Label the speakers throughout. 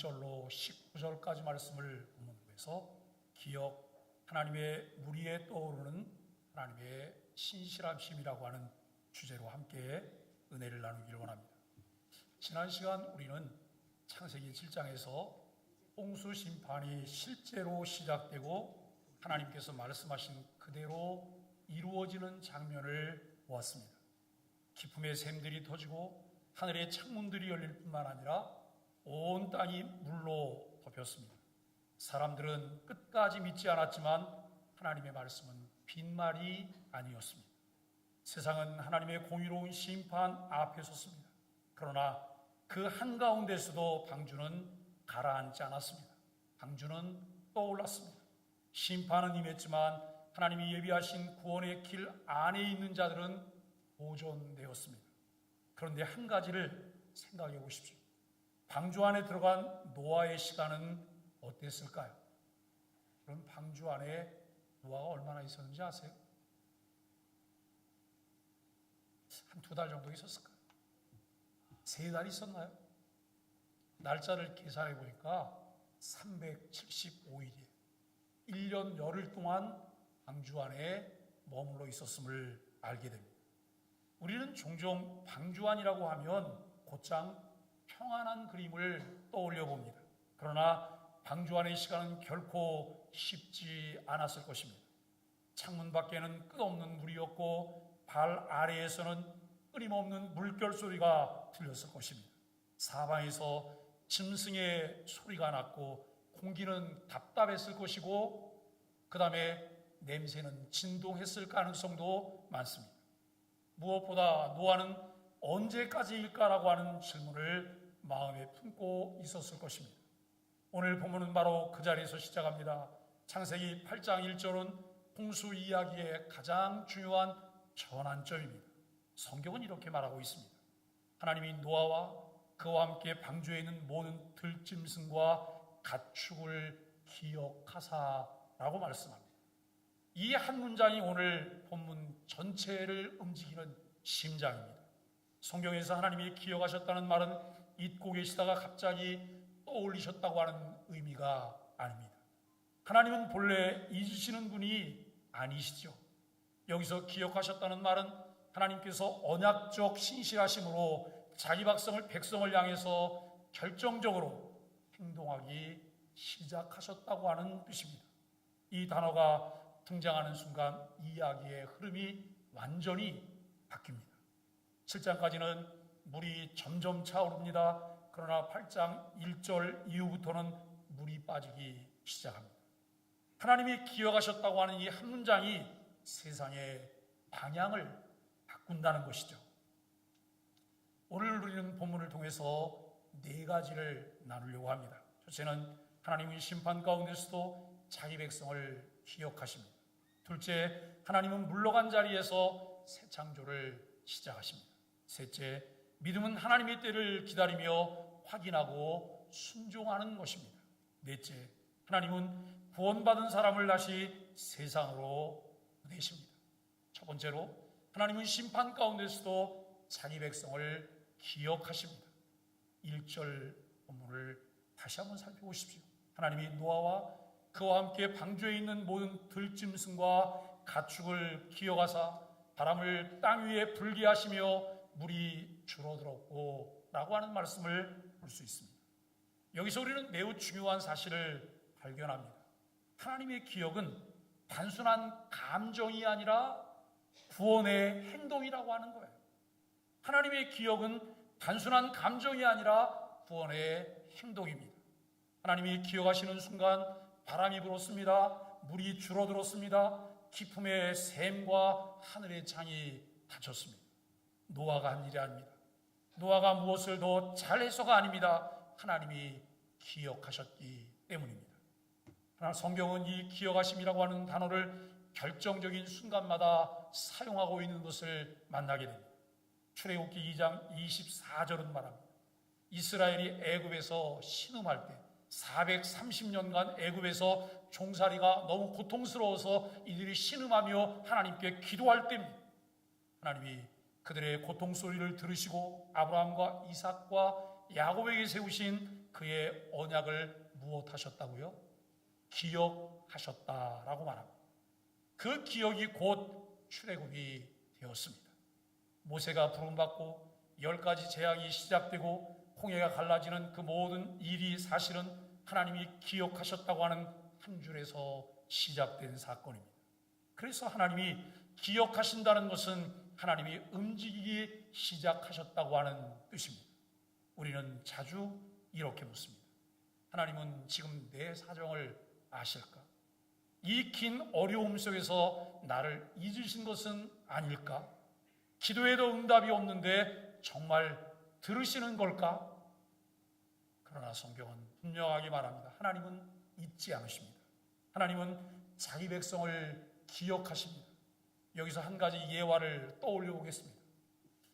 Speaker 1: 1절로 19절까지 말씀을 본문에서 기억, 하나님의 무리에 떠오르는 하나님의 신실하심이라고 하는 주제로 함께 은혜를 나누기를 원합니다. 지난 시간 우리는 창세기 7장에서 홍수 심판이 실제로 시작되고 하나님께서 말씀하신 그대로 이루어지는 장면을 보았습니다. 기쁨의 샘들이 터지고 하늘의 창문들이 열릴 뿐만 아니라 온 땅이 물로 덮였습니다. 사람들은 끝까지 믿지 않았지만 하나님의 말씀은 빈말이 아니었습니다. 세상은 하나님의 공의로운 심판 앞에 섰습니다. 그러나 그 한가운데서도 방주는 가라앉지 않았습니다. 방주는 떠올랐습니다. 심판은 임했지만 하나님이 예비하신 구원의 길 안에 있는 자들은 보존되었습니다. 그런데 한 가지를 생각해 보십시오. 방주 안에 들어간 노아의 시간은 어땠을까요? 그럼 방주 안에 노아가 얼마나 있었는지 아세요? 한 2달 정도 있었을까요? 3달 있었나요? 날짜를 계산해 보니까 375일이에요. 1년 열흘 동안 방주 안에 머물러 있었음을 알게 됩니다. 우리는 종종 방주 안이라고 하면 곧장 평안한 그림을 떠올려 봅니다. 그러나 방주 안의 시간은 결코 쉽지 않았을 것입니다. 창문 밖에는 끝없는 물이었고 발 아래에서는 끊임없는 물결 소리가 들렸을 것입니다. 사방에서 짐승의 소리가 났고 공기는 답답했을 것이고 그 다음에 냄새는 진동했을 가능성도 많습니다. 무엇보다 노아는 언제까지일까라고 하는 질문을 마음에 품고 있었을 것입니다. 오늘 본문은 바로 그 자리에서 시작합니다. 창세기 8장 1절은 홍수 이야기의 가장 중요한 전환점입니다. 성경은 이렇게 말하고 있습니다. 하나님이 노아와 그와 함께 방주에 있는 모든 들짐승과 가축을 기억하사라고 말씀합니다. 이 한 문장이 오늘 본문 전체를 움직이는 심장입니다. 성경에서 하나님이 기억하셨다는 말은 잊고 계시다가 갑자기 떠올리셨다고 하는 의미가 아닙니다. 하나님은 본래 잊으시는 분이 아니시죠. 여기서 기억하셨다는 말은 하나님께서 언약적 신실하심으로 자기 백성을 향해서 결정적으로 행동하기 시작하셨다고 하는 뜻입니다. 이 단어가 등장하는 순간 이야기의 흐름이 완전히 바뀝니다. 7장까지는 물이 점점 차오릅니다. 그러나 8장 1절 이후부터는 물이 빠지기 시작합니다. 하나님이 기억하셨다고 하는 이 한 문장이 세상의 방향을 바꾼다는 것이죠. 오늘 우리는 본문을 통해서 4가지를 나누려고 합니다. 첫째는 하나님의 심판 가운데서도 자기 백성을 기억하십니다. 둘째, 하나님은 물러간 자리에서 새 창조를 시작하십니다. 셋째, 믿음은 하나님의 때를 기다리며 확인하고 순종하는 것입니다. 넷째, 하나님은 구원받은 사람을 다시 세상으로 보내십니다. 첫 번째로, 하나님은 심판 가운데서도 자기 백성을 기억하십니다. 1절 본문을 다시 한번 살펴보십시오. 하나님이 노아와 그와 함께 방주에 있는 모든 들짐승과 가축을 기억하사 바람을 땅 위에 불게 하시며 물이 줄어들었고 라고 하는 말씀을 볼 수 있습니다. 여기서 우리는 매우 중요한 사실을 발견합니다. 하나님의 기억은 단순한 감정이 아니라 구원의 행동이라고 하는 거예요. 하나님의 기억은 단순한 감정이 아니라 구원의 행동입니다. 하나님이 기억하시는 순간 바람이 불었습니다. 물이 줄어들었습니다. 기쁨의 샘과 하늘의 창이 닫혔습니다. 노아가 한 일이 아닙니다. 노아가 무엇을 더 잘해서가 아닙니다. 하나님이 기억하셨기 때문입니다. 그러나 성경은 이 기억하심이라고 하는 단어를 결정적인 순간마다 사용하고 있는 것을 만나게 됩니다. 출애굽기 2장 24절은 말합니다. 이스라엘이 애굽에서 신음할 때 430년간 애굽에서 종살이가 너무 고통스러워서 이들이 신음하며 하나님께 기도할 때입니다. 하나님이 그들의 고통 소리를 들으시고 아브라함과 이삭과 야곱에게 세우신 그의 언약을 무엇하셨다고요? 기억하셨다라고 말합니다. 그 기억이 곧 출애굽이 되었습니다. 모세가 부름받고 10가지 재앙이 시작되고 홍해가 갈라지는 그 모든 일이 사실은 하나님이 기억하셨다고 하는 한 줄에서 시작된 사건입니다. 그래서 하나님이 기억하신다는 것은 하나님이 움직이기 시작하셨다고 하는 뜻입니다. 우리는 자주 이렇게 묻습니다. 하나님은 지금 내 사정을 아실까? 이 긴 어려움 속에서 나를 잊으신 것은 아닐까? 기도에도 응답이 없는데 정말 들으시는 걸까? 그러나 성경은 분명하게 말합니다. 하나님은 잊지 않으십니다. 하나님은 자기 백성을 기억하십니다. 여기서 한 가지 예화를 떠올려 보겠습니다.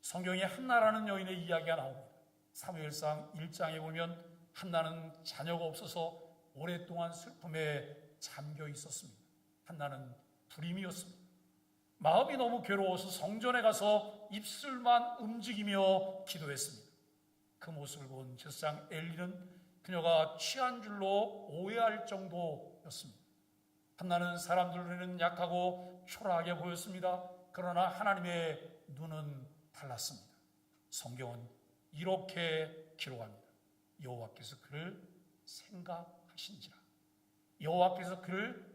Speaker 1: 성경에 한나라는 여인의 이야기가 나옵니다. 사무엘상 1장에 보면 한나는 자녀가 없어서 오랫동안 슬픔에 잠겨 있었습니다. 한나는 불임이었습니다. 마음이 너무 괴로워서 성전에 가서 입술만 움직이며 기도했습니다. 그 모습을 본 제사장 엘리는 그녀가 취한 줄로 오해할 정도였습니다. 한나는 사람들 눈에는 약하고 초라하게 보였습니다. 그러나 하나님의 눈은 달랐습니다. 성경은 이렇게 기록합니다. 여호와께서 그를 생각하신지라, 여호와께서 그를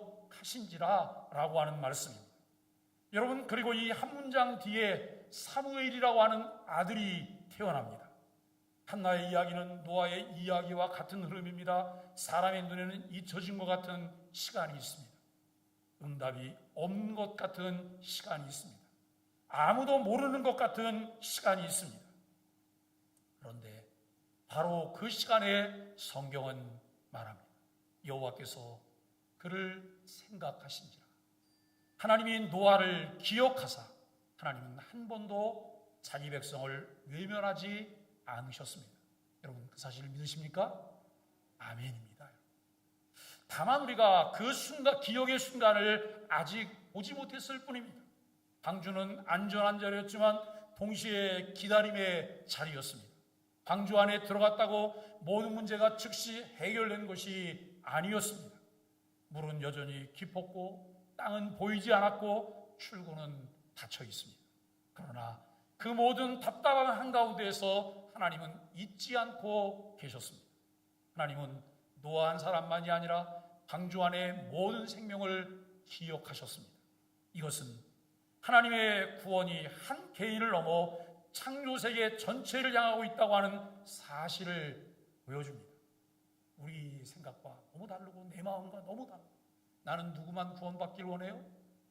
Speaker 1: 기억하신지라 라고 하는 말씀입니다. 여러분, 그리고 이 한 문장 뒤에 사무엘이라고 하는 아들이 태어납니다. 한나의 이야기는 노아의 이야기와 같은 흐름입니다. 사람의 눈에는 잊혀진 것 같은 시간이 있습니다. 응답이 없는 것 같은 시간이 있습니다. 아무도 모르는 것 같은 시간이 있습니다. 그런데 바로 그 시간에 성경은 말합니다. 여호와께서 그를 생각하신지라. 하나님이 노아를 기억하사 하나님은 한 번도 자기 백성을 외면하지 않으셨습니다. 여러분, 그 사실을 믿으십니까? 아멘입니다. 다만 우리가 그 순간, 기억의 순간을 아직 보지 못했을 뿐입니다. 방주는 안전한 자리였지만 동시에 기다림의 자리였습니다. 방주 안에 들어갔다고 모든 문제가 즉시 해결된 것이 아니었습니다. 물은 여전히 깊었고 땅은 보이지 않았고 출구는 닫혀 있습니다. 그러나 그 모든 답답한 한가운데에서 하나님은 잊지 않고 계셨습니다. 하나님은 노아 한 사람만이 아니라 방주 안의 모든 생명을 기억하셨습니다. 이것은 하나님의 구원이 한 개인을 넘어 창조세계 전체를 향하고 있다고 하는 사실을 보여줍니다. 우리 생각과 너무 다르고 내 마음과 너무 다르고, 나는 누구만 구원받기를 원해요?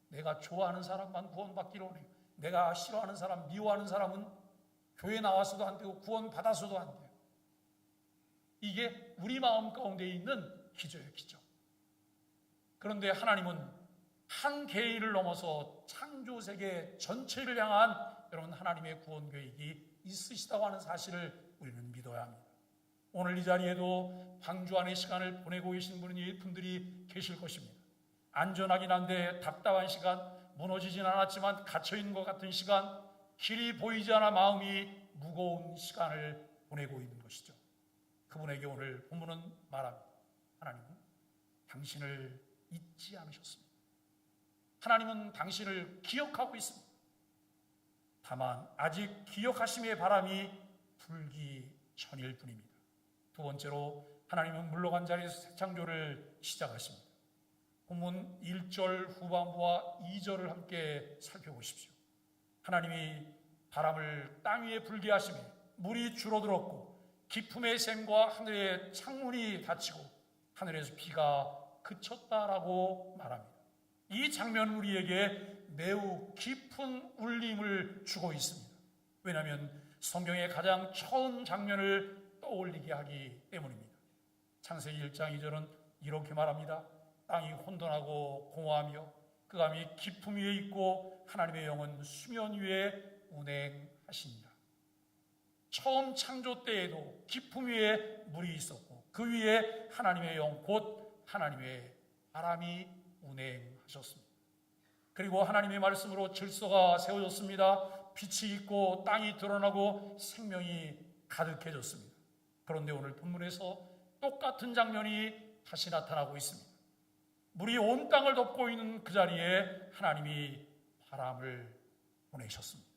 Speaker 1: 내가 좋아하는 사람만 구원받기를 원해요. 내가 싫어하는 사람, 미워하는 사람은 교회 나와서도 안 되고 구원받아서도 안 돼요. 이게 우리 마음 가운데 있는 기저예요, 기저. 그런데 하나님은 한 개인을 넘어서 창조세계 전체를 향한 여러분 하나님의 구원 계획이 있으시다고 하는 사실을 우리는 믿어야 합니다. 오늘 이 자리에도 방주 안의 시간을 보내고 계신 분들이 계실 것입니다. 안전하긴 한데 답답한 시간, 무너지진 않았지만 갇혀있는 것 같은 시간, 길이 보이지 않아 마음이 무거운 시간을 보내고 있는 것이죠. 그분에게 오늘 본문은 말합니다. 하나님은 당신을 잊지 않으셨습니다. 하나님은 당신을 기억하고 있습니다. 다만 아직 기억하심의 바람이 불기 전일 뿐입니다. 두 번째로 하나님은 물러간 자리에서 새 창조를 시작하십니다. 본문 1절 후반부와 2절을 함께 살펴보십시오. 하나님이 바람을 땅 위에 불게 하시며 물이 줄어들었고 깊음의 샘과 하늘의 창문이 닫히고 하늘에서 비가 그쳤다라고 말합니다. 이 장면은 우리에게 매우 깊은 울림을 주고 있습니다. 왜냐하면 성경의 가장 처음 장면을 떠올리게 하기 때문입니다. 창세기 1장 2절은 이렇게 말합니다. 땅이 혼돈하고 공허하며 그 감이 깊음 위에 있고 하나님의 영은 수면 위에 운행하시니라. 처음 창조 때에도 깊음 위에 물이 있었고 그 위에 하나님의 영 곧 하나님의 바람이 운행하셨습니다. 그리고 하나님의 말씀으로 질서가 세워졌습니다. 빛이 있고 땅이 드러나고 생명이 가득해졌습니다. 그런데 오늘 본문에서 똑같은 장면이 다시 나타나고 있습니다. 물이 온 땅을 덮고 있는 그 자리에 하나님이 바람을 보내셨습니다.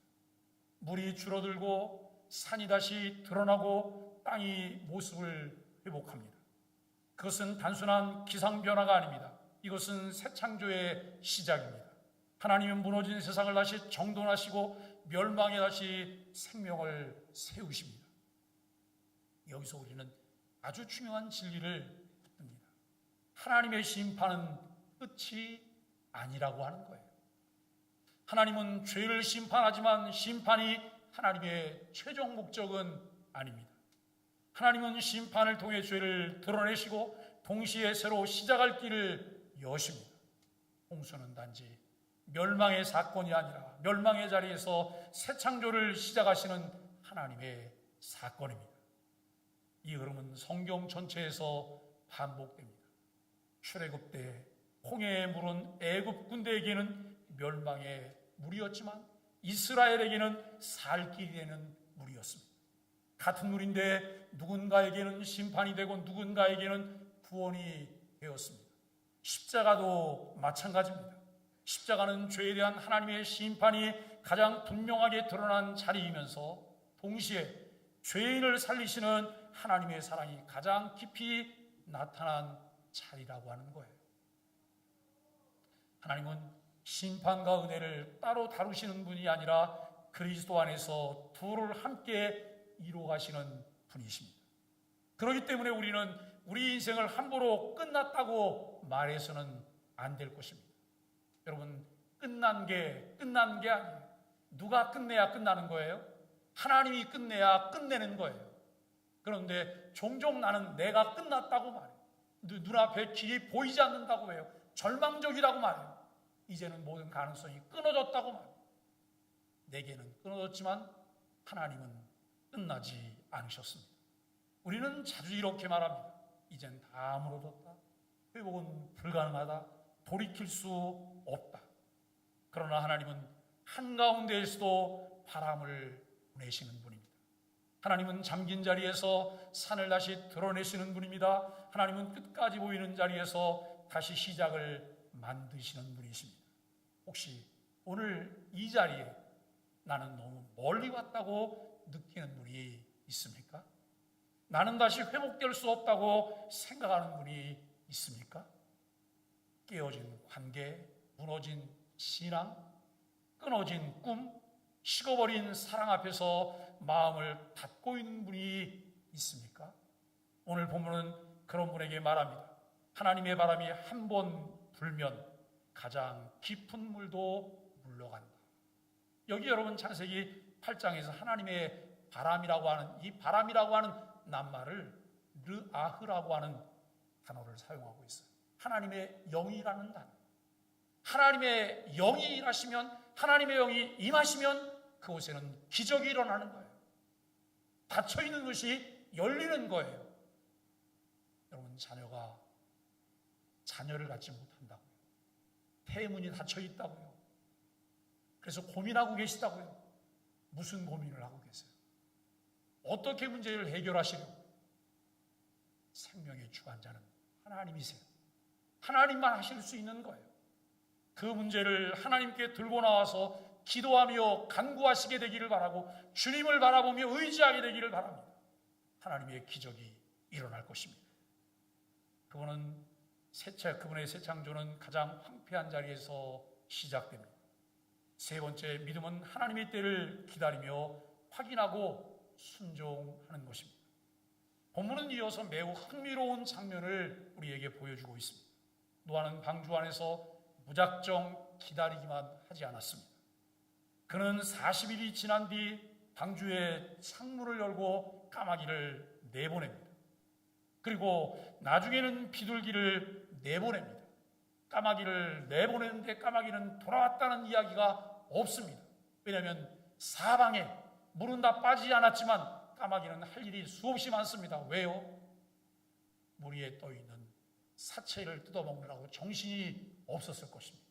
Speaker 1: 물이 줄어들고 산이 다시 드러나고 땅이 모습을 회복합니다. 그것은 단순한 기상변화가 아닙니다. 이것은 새 창조의 시작입니다. 하나님은 무너진 세상을 다시 정돈하시고 멸망에 다시 생명을 세우십니다. 여기서 우리는 아주 중요한 진리를 듣습니다. 하나님의 심판은 끝이 아니라고 하는 거예요. 하나님은 죄를 심판하지만 심판이 하나님의 최종 목적은 아닙니다. 하나님은 심판을 통해 죄를 드러내시고 동시에 새로 시작할 길을 여십니다. 홍수는 단지 멸망의 사건이 아니라 멸망의 자리에서 새 창조를 시작하시는 하나님의 사건입니다. 이 흐름은 성경 전체에서 반복됩니다. 출애굽 때 홍해의 물은 애굽 군대에게는 멸망의 물이었지만 이스라엘에게는 살 길이 되는 물이었습니다. 같은 물인데 누군가에게는 심판이 되고 누군가에게는 구원이 되었습니다. 십자가도 마찬가지입니다. 십자가는 죄에 대한 하나님의 심판이 가장 분명하게 드러난 자리이면서 동시에 죄인을 살리시는 하나님의 사랑이 가장 깊이 나타난 자리라고 하는 거예요. 하나님은 심판과 은혜를 따로 다루시는 분이 아니라 그리스도 안에서 둘을 함께 이루어가시는 분이십니다. 그렇기 때문에 우리는 우리 인생을 함부로 끝났다고 말해서는 안 될 것입니다. 여러분, 끝난 게 아니에요. 누가 끝내야 끝나는 거예요? 하나님이 끝내야 끝내는 거예요. 그런데 종종 나는 내가 끝났다고 말해요. 눈앞에 길이 보이지 않는다고 해요. 절망적이라고 말해요. 이제는 모든 가능성이 끊어졌다고 말해요. 내게는 끊어졌지만 하나님은 끝나지 않으셨습니다. 우리는 자주 이렇게 말합니다. 이젠 다 무너졌다. 회복은 불가능하다. 돌이킬 수 없다. 그러나 하나님은 한가운데에서도 바람을 보내시는 분입니다. 하나님은 잠긴 자리에서 산을 다시 드러내시는 분입니다. 하나님은 끝까지 보이는 자리에서 다시 시작을 만드시는 분이십니다. 혹시 오늘 이 자리에 나는 너무 멀리 왔다고 느끼는 분이 있습니까? 나는 다시 회복될 수 없다고 생각하는 분이 있습니까? 깨어진 관계, 무너진 신앙, 끊어진 꿈, 식어버린 사랑 앞에서 마음을 닫고 있는 분이 있습니까? 오늘 본문은 그런 분에게 말합니다. 하나님의 바람이 한 번 불면 가장 깊은 물도 물러간다. 여기 여러분 창세기 8장에서 하나님의 바람이라고 하는 이 바람이라고 하는 낱말을 르아흐라고 하는 단어를 사용하고 있어요. 하나님의 영이라는 단어. 하나님의 영이 일하시면, 하나님의 영이 임하시면 그곳에는 기적이 일어나는 거예요. 닫혀있는 것이 열리는 거예요. 여러분, 자녀를 갖지 못한다고요. 태문이 닫혀있다고요. 그래서 고민하고 계시다고요. 무슨 고민을 하고 계세요? 어떻게 문제를 해결하시려고? 생명의 주관자는 하나님이세요. 하나님만 하실 수 있는 거예요. 그 문제를 하나님께 들고 나와서 기도하며 간구하시게 되기를 바라고 주님을 바라보며 의지하게 되기를 바랍니다. 하나님의 기적이 일어날 것입니다. 그분의 새 창조는 가장 황폐한 자리에서 시작됩니다. 세 번째, 믿음은 하나님의 때를 기다리며 확인하고 순종하는 것입니다. 본문은 이어서 매우 흥미로운 장면을 우리에게 보여주고 있습니다. 노아는 방주 안에서 무작정 기다리기만 하지 않았습니다. 그는 40일이 지난 뒤 방주의 창문을 열고 까마귀를 내보냅니다. 그리고 나중에는 비둘기를 내보냅니다. 까마귀를 내보내는데 까마귀는 돌아왔다는 이야기가 없습니다. 왜냐하면 사방에 물은 다 빠지지 않았지만 까마귀는 할 일이 수없이 많습니다. 왜요? 물 위에 떠있는 사체를 뜯어먹느라고 정신이 없었을 것입니다.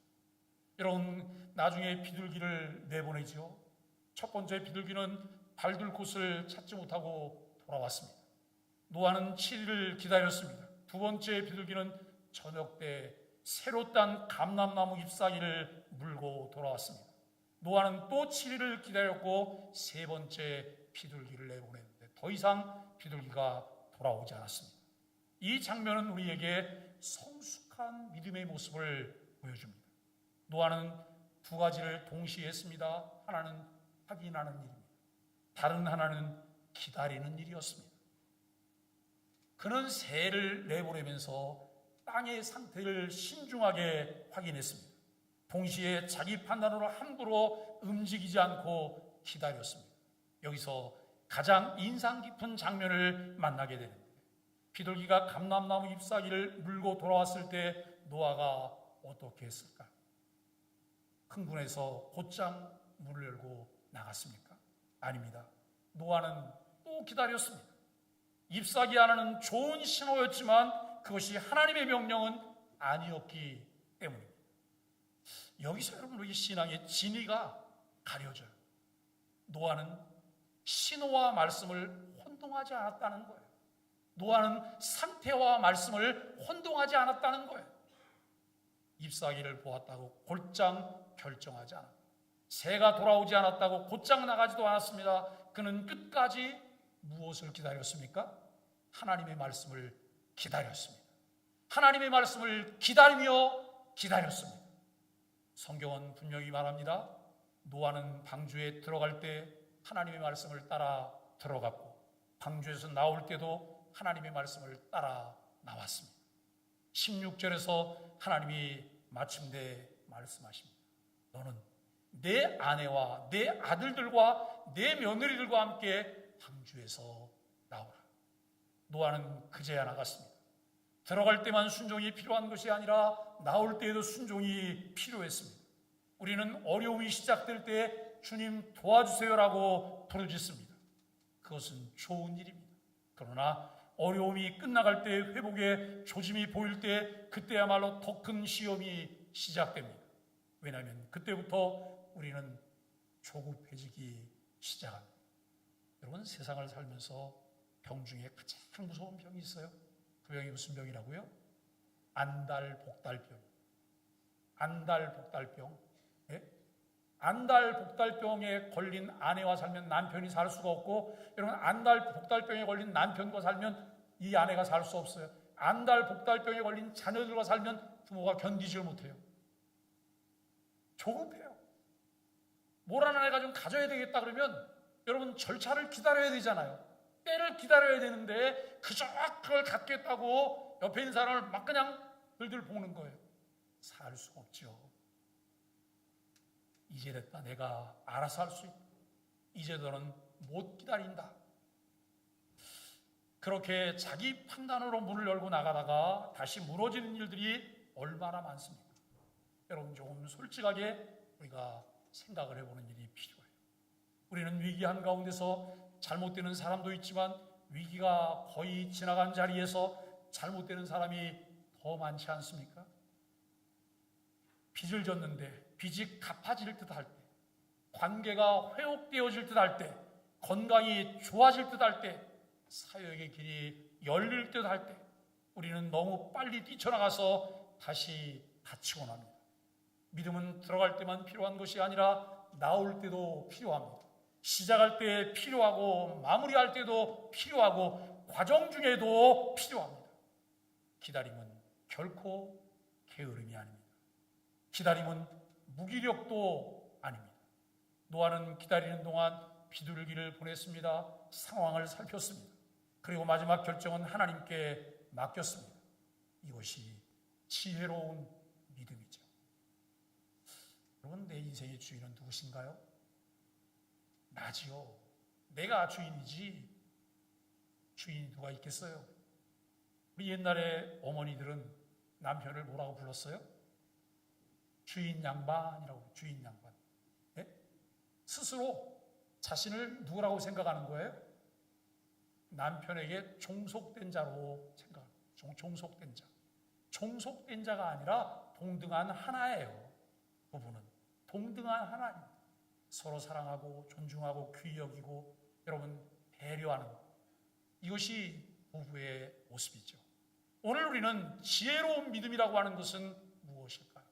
Speaker 1: 여러분, 나중에 비둘기를 내보내죠. 첫 번째 비둘기는 발둘 곳을 찾지 못하고 돌아왔습니다. 노아는 7일을 기다렸습니다. 두 번째 비둘기는 저녁 때 새로 딴 감람나무 잎사귀를 물고 돌아왔습니다. 노아는 또 7일을 기다렸고 세 번째 비둘기를 내보냈는데 더 이상 비둘기가 돌아오지 않았습니다. 이 장면은 우리에게 성숙한 믿음의 모습을 보여줍니다. 노아는 두 가지를 동시에 했습니다. 하나는 확인하는 일입니다. 다른 하나는 기다리는 일이었습니다. 그는 새를 내보내면서 땅의 상태를 신중하게 확인했습니다. 동시에 자기 판단으로 함부로 움직이지 않고 기다렸습니다. 여기서 가장 인상 깊은 장면을 만나게 되는데 비둘기가 감람나무 잎사귀를 물고 돌아왔을 때 노아가 어떻게 했을까? 흥분해서 곧장 문을 열고 나갔습니까? 아닙니다. 노아는 또 기다렸습니다. 잎사귀 하나는 좋은 신호였지만 그것이 하나님의 명령은 아니었기 때문입니다. 여기서 여러분 우리 신앙의 진위가 가려져요. 노아는 신호와 말씀을 혼동하지 않았다는 거예요. 노아는 상태와 말씀을 혼동하지 않았다는 거예요. 잎사귀를 보았다고 곧장 결정하지 않았다. 새가 돌아오지 않았다고 곧장 나가지도 않았습니다. 그는 끝까지 무엇을 기다렸습니까? 하나님의 말씀을 기다렸습니다. 하나님의 말씀을 기다렸습니다. 성경은 분명히 말합니다. 노아는 방주에 들어갈 때 하나님의 말씀을 따라 들어갔고 방주에서 나올 때도 하나님의 말씀을 따라 나왔습니다. 16절에서 하나님이 마침내 말씀하십니다. 너는 내 아내와 내 아들들과 내 며느리들과 함께 방주에서 나오라. 노아는 그제야 나갔습니다. 들어갈 때만 순종이 필요한 것이 아니라 나올 때에도 순종이 필요했습니다. 우리는 어려움이 시작될 때 주님 도와주세요라고 부르짖습니다. 그것은 좋은 일입니다. 그러나 어려움이 끝나갈 때 회복의 조짐이 보일 때 그때야말로 더 큰 시험이 시작됩니다. 왜냐하면 그때부터 우리는 조급해지기 시작합니다. 여러분 세상을 살면서 병 중에 가장 무서운 병이 있어요. 그 병이 무슨 병이라고요? 안달복달병. 안달복달병. 예? 안달복달병에 걸린 아내와 살면 남편이 살 수가 없고 여러분 안달복달병에 걸린 남편과 살면 이 아내가 살 수 없어요. 안달복달병에 걸린 자녀들과 살면 부모가 견디질 못해요. 조급해요. 뭘 하나 내가 좀 가져야 되겠다 그러면 여러분 절차를 기다려야 되잖아요. 때를 기다려야 되는데 그저 그걸 갖겠다고 옆에 있는 사람을 막 그냥 들들 보는 거예요. 살 수가 없죠. 이제 됐다. 내가 알아서 할 수 있다. 이제 너는 못 기다린다. 그렇게 자기 판단으로 문을 열고 나가다가 다시 무너지는 일들이 얼마나 많습니까? 여러분 조금 솔직하게 우리가 생각을 해보는 일이 필요해요. 우리는 위기 한가운데서 잘못되는 사람도 있지만 위기가 거의 지나간 자리에서 잘못되는 사람이 더 많지 않습니까? 빚을 졌는데 빚이 갚아질 듯 할 때, 관계가 회복되어질 듯 할 때, 건강이 좋아질 듯 할 때, 사역의 길이 열릴 듯 할 때 우리는 너무 빨리 뛰쳐나가서 다시 다치곤 합니다. 믿음은 들어갈 때만 필요한 것이 아니라 나올 때도 필요합니다. 시작할 때 필요하고 마무리할 때도 필요하고 과정 중에도 필요합니다. 기다림은 결코 게으름이 아닙니다. 기다림은 무기력도 아닙니다. 노아는 기다리는 동안 비둘기를 보냈습니다. 상황을 살폈습니다. 그리고 마지막 결정은 하나님께 맡겼습니다. 이것이 지혜로운 믿음이죠. 여러분 내 인생의 주인은 누구신가요? 나지요. 내가 주인이지 주인이 누가 있겠어요? 우리 옛날에 어머니들은 남편을 뭐라고 불렀어요? 주인 양반이라고. 주인 양반. 네? 스스로 자신을 누구라고 생각하는 거예요? 남편에게 종속된 자로 생각합니다. 종속된 자. 종속된 자가 아니라 동등한 하나예요. 부부는 동등한 하나입니다. 서로 사랑하고 존중하고 귀히 여기고 여러분 배려하는 것. 이것이 부부의 모습이죠. 오늘 우리는 지혜로운 믿음이라고 하는 것은 무엇일까요?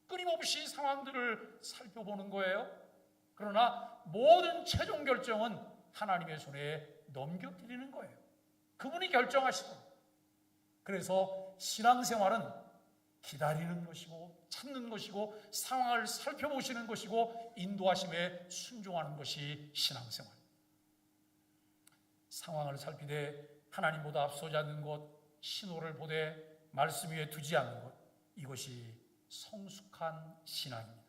Speaker 1: 끊임없이 상황들을 살펴보는 거예요. 그러나 모든 최종 결정은 하나님의 손에 넘겨드리는 거예요. 그분이 결정하시고, 그래서 신앙생활은 기다리는 것이고 찾는 것이고 상황을 살펴보시는 것이고 인도하심에 순종하는 것이 신앙생활. 상황을 살피되 하나님보다 앞서지 않는 것, 신호를 보되 말씀 위에 두지 않는 것, 이것이 성숙한 신앙입니다.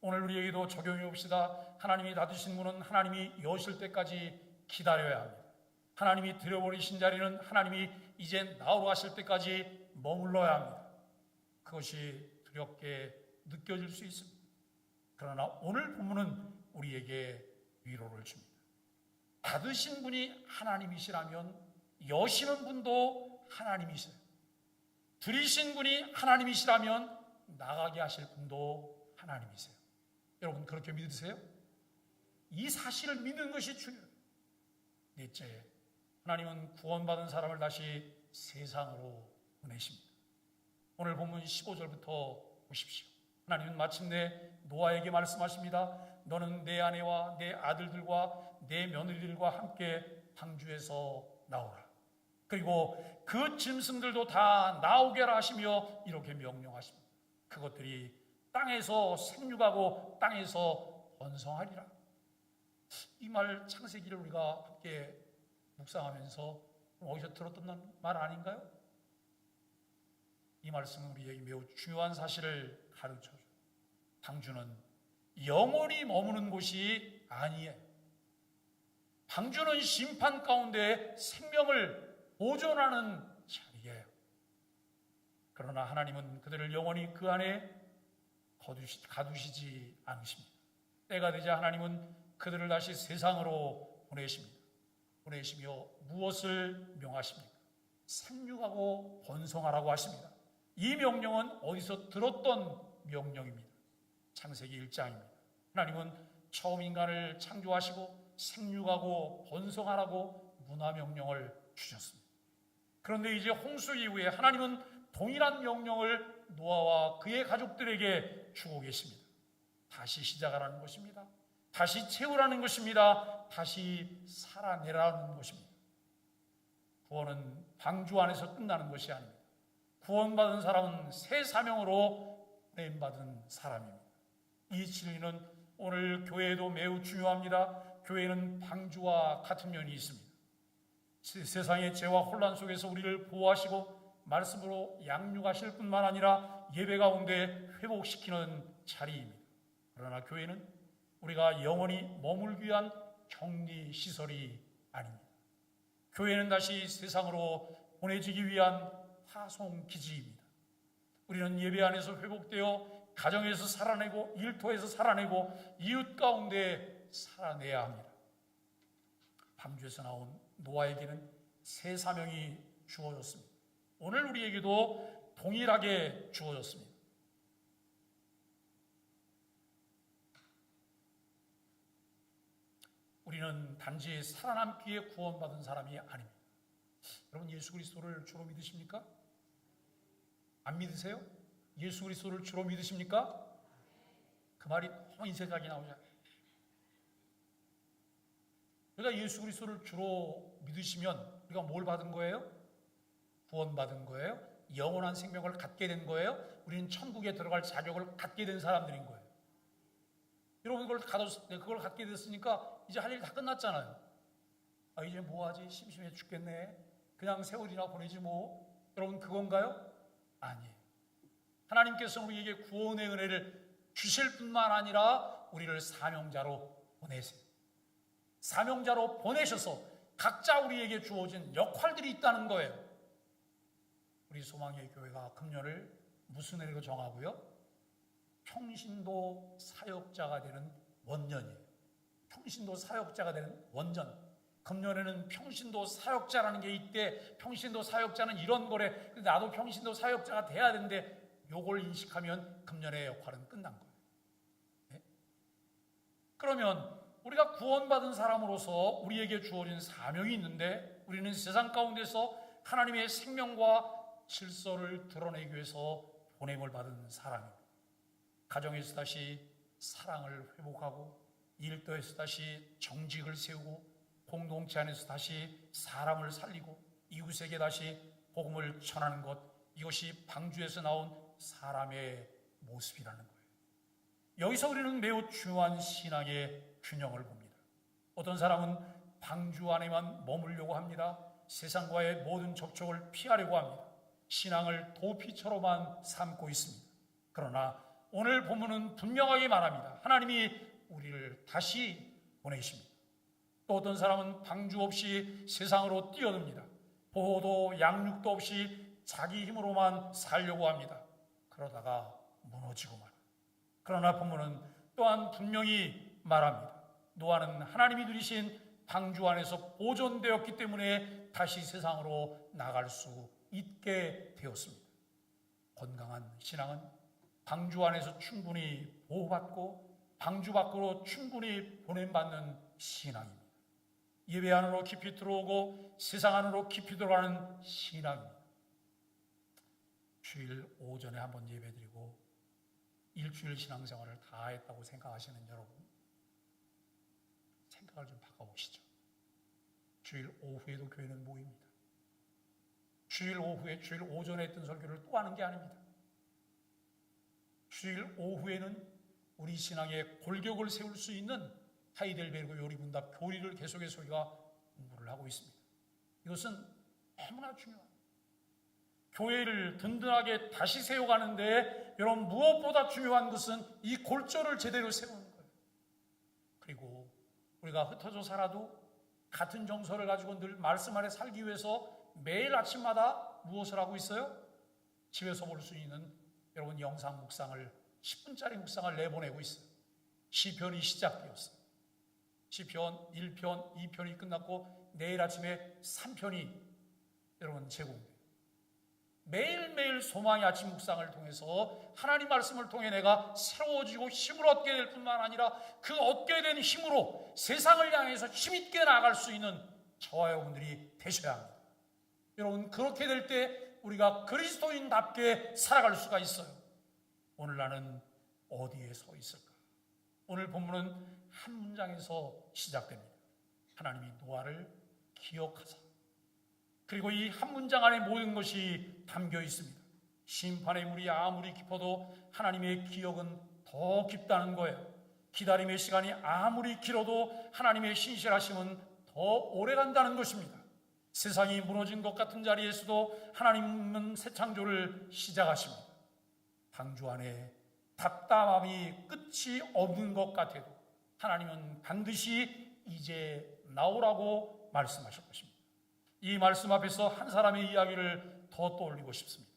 Speaker 1: 오늘 우리에게도 적용해 봅시다. 하나님이 닫으신 문은 하나님이 여실 때까지 기다려야 합니다. 하나님이 들여버리신 자리는 하나님이 이제 나오러 하실 때까지 머물러야 합니다. 그것이 두렵게 느껴질 수 있습니다. 그러나 오늘 본문은 우리에게 위로를 줍니다. 닫으신 분이 하나님이시라면 여시는 분도 하나님이세요. 들이신 분이 하나님이시라면 나가게 하실 분도 하나님이세요. 여러분 그렇게 믿으세요? 이 사실을 믿는 것이 중요해요. 넷째, 하나님은 구원받은 사람을 다시 세상으로 보내십니다. 오늘 본문 15절부터 보십시오. 하나님은 마침내 노아에게 말씀하십니다. 너는 내 아내와 내 아들들과 내 며느리들과 함께 방주에서 나오라. 그리고 그 짐승들도 다 나오게 하라 하시며 이렇게 명령하십니다. 그것들이 땅에서 생육하고 땅에서 번성하리라. 이 말 창세기를 우리가 함께 묵상하면서 어디서 들었던 말 아닌가요? 이 말씀은 우리에게 매우 중요한 사실을 가르쳐줘요. 방주는 영원히 머무는 곳이 아니에요. 방주는 심판 가운데 생명을 보존하는 자리예요. 그러나 하나님은 그들을 영원히 그 안에 가두시지 않으십니다. 때가 되자 하나님은 그들을 다시 세상으로 보내십니다. 보내시며 무엇을 명하십니까? 생육하고 번성하라고 하십니다. 이 명령은 어디서 들었던 명령입니다. 창세기 1장입니다. 하나님은 처음 인간을 창조하시고 생육하고 번성하라고 문화명령을 주셨습니다. 그런데 이제 홍수 이후에 하나님은 동일한 명령을 노아와 그의 가족들에게 주고 계십니다. 다시 시작하라는 것입니다. 다시 채우라는 것입니다. 다시 살아내라는 것입니다. 구원은 방주 안에서 끝나는 것이 아닙니다. 구원받은 사람은 새 사명으로 보냄받은 사람입니다. 이 진리는 오늘 교회에도 매우 중요합니다. 교회는 방주와 같은 면이 있습니다. 세상의 죄와 혼란 속에서 우리를 보호하시고 말씀으로 양육하실 뿐만 아니라 예배 가운데 회복시키는 자리입니다. 그러나 교회는 우리가 영원히 머물기 위한 격리시설이 아닙니다. 교회는 다시 세상으로 보내지기 위한 파송기지입니다. 우리는 예배 안에서 회복되어 가정에서 살아내고 일터에서 살아내고 이웃 가운데 살아내야 합니다. 방주에서 나온 노아에게는 새 사명이 주어졌습니다. 오늘 우리에게도 동일하게 주어졌습니다. 우리는 단지 살아남기에 구원받은 사람이 아닙니다. 여러분 예수 그리스도를 주로 믿으십니까? 안 믿으세요? 예수 그리스도를 주로 믿으십니까? 그 말이 너무 인색하게 나오잖아요. 우리가 예수 그리스도를 주로 믿으시면 우리가 뭘 받은 거예요? 구원받은 거예요? 영원한 생명을 갖게 된 거예요? 우리는 천국에 들어갈 자격을 갖게 된 사람들인 거예요. 여러분 그걸 갖게 됐으니까 이제 할 일 다 끝났잖아요. 아, 이제 뭐하지? 심심해 죽겠네. 그냥 세월이나 보내지 뭐. 여러분 그건가요? 아니에요. 하나님께서 우리에게 구원의 은혜를 주실 뿐만 아니라 우리를 사명자로 보내세요. 사명자로 보내셔서 각자 우리에게 주어진 역할들이 있다는 거예요. 우리 소망의 교회가 금년을 무슨 해로 정하고요? 평신도 사역자가 되는 원년이에요. 평신도 사역자가 되는 원년. 금년에는 평신도 사역자라는 게 있대. 평신도 사역자는 이런 거래. 근데 나도 평신도 사역자가 돼야 되는데 요걸 인식하면 금년의 역할은 끝난 거예요. 네? 그러면 우리가 구원받은 사람으로서 우리에게 주어진 사명이 있는데 우리는 세상 가운데서 하나님의 생명과 질서를 드러내기 위해서 보냄을 받은 사람입니다. 가정에서 다시 사랑을 회복하고, 일터에서 다시 정직을 세우고, 공동체 안에서 다시 사람을 살리고, 이웃에게 다시 복음을 전하는 것, 이것이 방주에서 나온 사람의 모습이라는 거예요. 여기서 우리는 매우 중요한 신앙의 균형을 봅니다. 어떤 사람은 방주 안에만 머물려고 합니다. 세상과의 모든 접촉을 피하려고 합니다. 신앙을 도피처로만 삼고 있습니다. 그러나 오늘 본문은 분명하게 말합니다. 하나님이 우리를 다시 보내십니다. 또 어떤 사람은 방주 없이 세상으로 뛰어듭니다. 보호도 양육도 없이 자기 힘으로만 살려고 합니다. 그러다가 무너지고 말. 그러나 본문은 또한 분명히 말합니다. 노아는 하나님이 누리신 방주 안에서 보존되었기 때문에 다시 세상으로 나갈 수 있게 되었습니다. 건강한 신앙은 방주 안에서 충분히 보호받고 방주 밖으로 충분히 보냄받는 신앙입니다. 예배 안으로 깊이 들어오고 세상 안으로 깊이 들어가는 신앙입니다. 주일 오전에 한번 예배드리고 일주일 신앙생활을 다 했다고 생각하시는 여러분, 생각을 좀 바꿔보시죠. 주일 오후에도 교회는 모입니다. 주일 오후에 주일 오전에 했던 설교를 또 하는 게 아닙니다. 주일 오후에는 우리 신앙의 골격을 세울 수 있는 하이델베르그 요리문답 교리를 계속해서 우리가 공부를 하고 있습니다. 이것은 너무나 중요합니다. 교회를 든든하게 다시 세워가는데 여러분, 무엇보다 중요한 것은 이 골조를 제대로 세우는 거예요. 그리고 우리가 흩어져 살아도 같은 정서를 가지고 늘 말씀 안에 살기 위해서 매일 아침마다 무엇을 하고 있어요? 집에서 볼 수 있는 여러분 영상 묵상을 10분짜리 묵상을 내보내고 있어요. 시편이 시작되었어요. 시편 1편, 2편이 끝났고 내일 아침에 3편이 여러분 제공돼요. 매일매일 소망의 아침 묵상을 통해서 하나님 말씀을 통해 내가 새로워지고 힘을 얻게 될 뿐만 아니라 그 얻게 된 힘으로 세상을 향해서 힘있게 나아갈 수 있는 저와 여러분들이 되셔야 합니다. 여러분, 그렇게 될 때 우리가 그리스도인답게 살아갈 수가 있어요. 오늘 나는 어디에 서 있을까? 오늘 본문은 한 문장에서 시작됩니다. 하나님이 노아를 기억하사. 그리고 이 한 문장 안에 모든 것이 담겨 있습니다. 심판의 물이 아무리 깊어도 하나님의 기억은 더 깊다는 거예요. 기다림의 시간이 아무리 길어도 하나님의 신실하심은 더 오래 간다는 것입니다. 세상이 무너진 것 같은 자리에서도 하나님은 새 창조를 시작하십니다. 방주 안에 답답함이 끝이 없는 것 같아도 하나님은 반드시 이제 나오라고 말씀하실 것입니다. 이 말씀 앞에서 한 사람의 이야기를 더 떠올리고 싶습니다.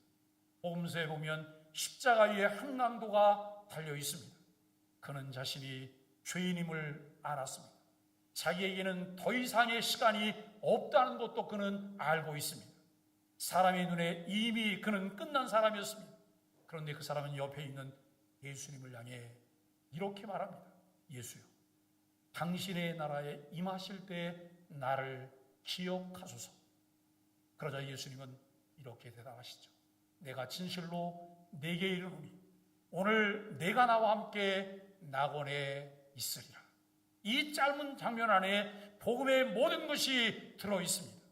Speaker 1: 복음서에 보면 십자가 위에 한 강도가 달려 있습니다. 그는 자신이 죄인임을 알았습니다. 자기에게는 더 이상의 시간이 없다는 것도 그는 알고 있습니다. 사람의 눈에 이미 그는 끝난 사람이었습니다. 그런데 그 사람은 옆에 있는 예수님을 향해 이렇게 말합니다. 예수요, 당신의 나라에 임하실 때 나를 기억하소서. 그러자 예수님은 이렇게 대답하시죠. 내가 진실로 네게 이르노니 오늘 내가 나와 함께 낙원에 있으리라. 이 짧은 장면 안에 복음의 모든 것이 들어있습니다.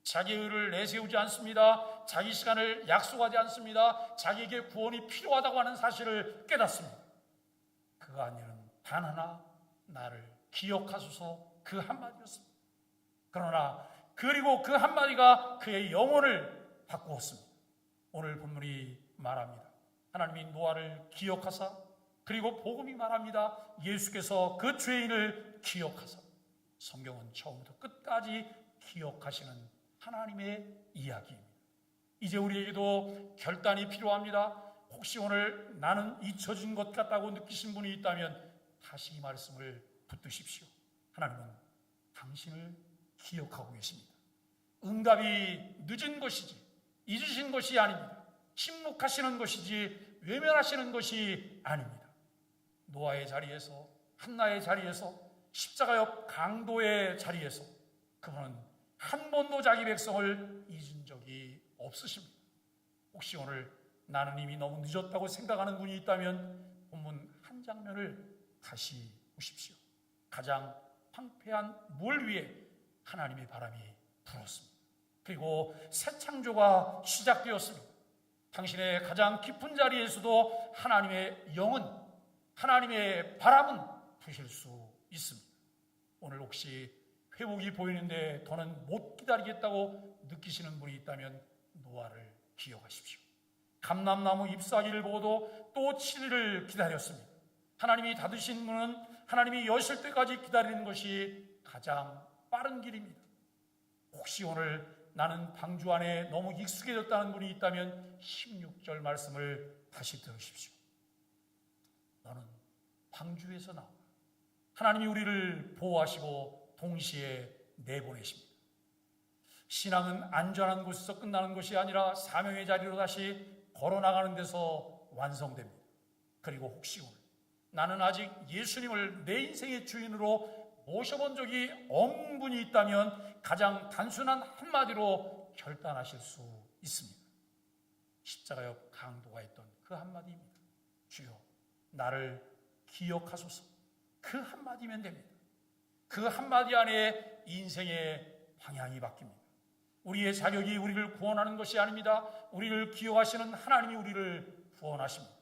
Speaker 1: 자기 의를 내세우지 않습니다. 자기 시간을 약속하지 않습니다. 자기에게 구원이 필요하다고 하는 사실을 깨닫습니다. 그가 아니는 단 하나, 나를 기억하소서, 그 한마디였습니다. 그러나 그리고 그 한마디가 그의 영혼을 바꾸었습니다. 오늘 본문이 말합니다. 하나님이 노아를 기억하사, 그리고 복음이 말합니다. 예수께서 그 죄인을 기억하사. 성경은 처음부터 끝까지 기억하시는 하나님의 이야기입니다. 이제 우리에게도 결단이 필요합니다. 혹시 오늘 나는 잊혀진 것 같다고 느끼신 분이 있다면 다시 이 말씀을 붙드십시오. 하나님은 당신을 기억하고 계십니다. 응답이 늦은 것이지 잊으신 것이 아닙니다. 침묵하시는 것이지 외면하시는 것이 아닙니다. 노아의 자리에서, 한나의 자리에서, 십자가 옆 강도의 자리에서 그분은 한 번도 자기 백성을 잊은 적이 없으십니다. 혹시 오늘 나는 이미 너무 늦었다고 생각하는 분이 있다면 본문 한 장면을 다시 보십시오. 가장 황폐한 물 위에 하나님의 바람이 불었습니다. 그리고 새 창조가 시작되었습니다. 당신의 가장 깊은 자리에서도 하나님의 영은, 하나님의 바람은 부실 수 있습니다. 오늘 혹시 회복이 보이는데 더는 못 기다리겠다고 느끼시는 분이 있다면 노아를 기억하십시오. 감람나무 잎사귀를 보고도 또 7일을 기다렸습니다. 하나님이 닫으신 문은 하나님이 여실 때까지 기다리는 것이 가장 빠른 길입니다. 혹시 오늘 나는 방주 안에 너무 익숙해졌다는 분이 있다면 16절 말씀을 다시 들으십시오. 너는 방주에서 나오라. 하나님이 우리를 보호하시고 동시에 내보내십니다. 신앙은 안전한 곳에서 끝나는 것이 아니라 사명의 자리로 다시 걸어나가는 데서 완성됩니다. 그리고 혹시 오늘 나는 아직 예수님을 내 인생의 주인으로 모셔본 적이 없는 분이 있다면 가장 단순한 한마디로 결단하실 수 있습니다. 십자가 옆 강도가 했던 그 한마디입니다. 주여 나를 기억하소서. 그 한마디면 됩니다. 그 한마디 안에 인생의 방향이 바뀝니다. 우리의 자격이 우리를 구원하는 것이 아닙니다. 우리를 기억하시는 하나님이 우리를 구원하십니다.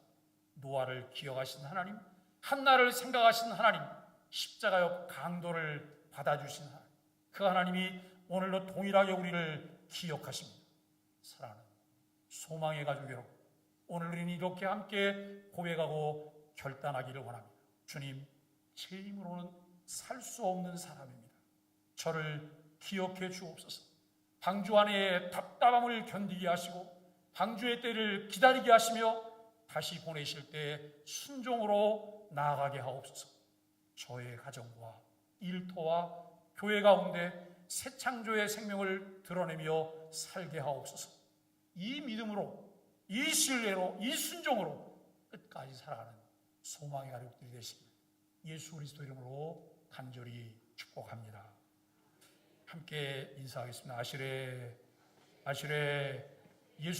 Speaker 1: 노아를 기억하신 하나님, 한나를 생각하신 하나님, 십자가 옆 강도를 받아주신 하나님, 그 하나님이 오늘도 동일하게 우리를 기억하십니다. 사랑하는 소망의 가족 여러분, 오늘 우리는 이렇게 함께 고백하고 결단하기를 원합니다. 주님, 제 힘으로는 살 수 없는 사람입니다. 저를 기억해 주옵소서. 방주 안에 답답함을 견디게 하시고 방주의 때를 기다리게 하시며 다시 보내실 때 순종으로 나아가게 하옵소서. 저의 가정과 일터와 교회 가운데 새 창조의 생명을 드러내며 살게 하옵소서. 이 믿음으로, 이 신뢰로, 이 순종으로 끝까지 살아가는 소망의 가족들이 되시길 예수 그리스도 이름으로 간절히 축복합니다. 함께 인사하겠습니다. 아시레 예수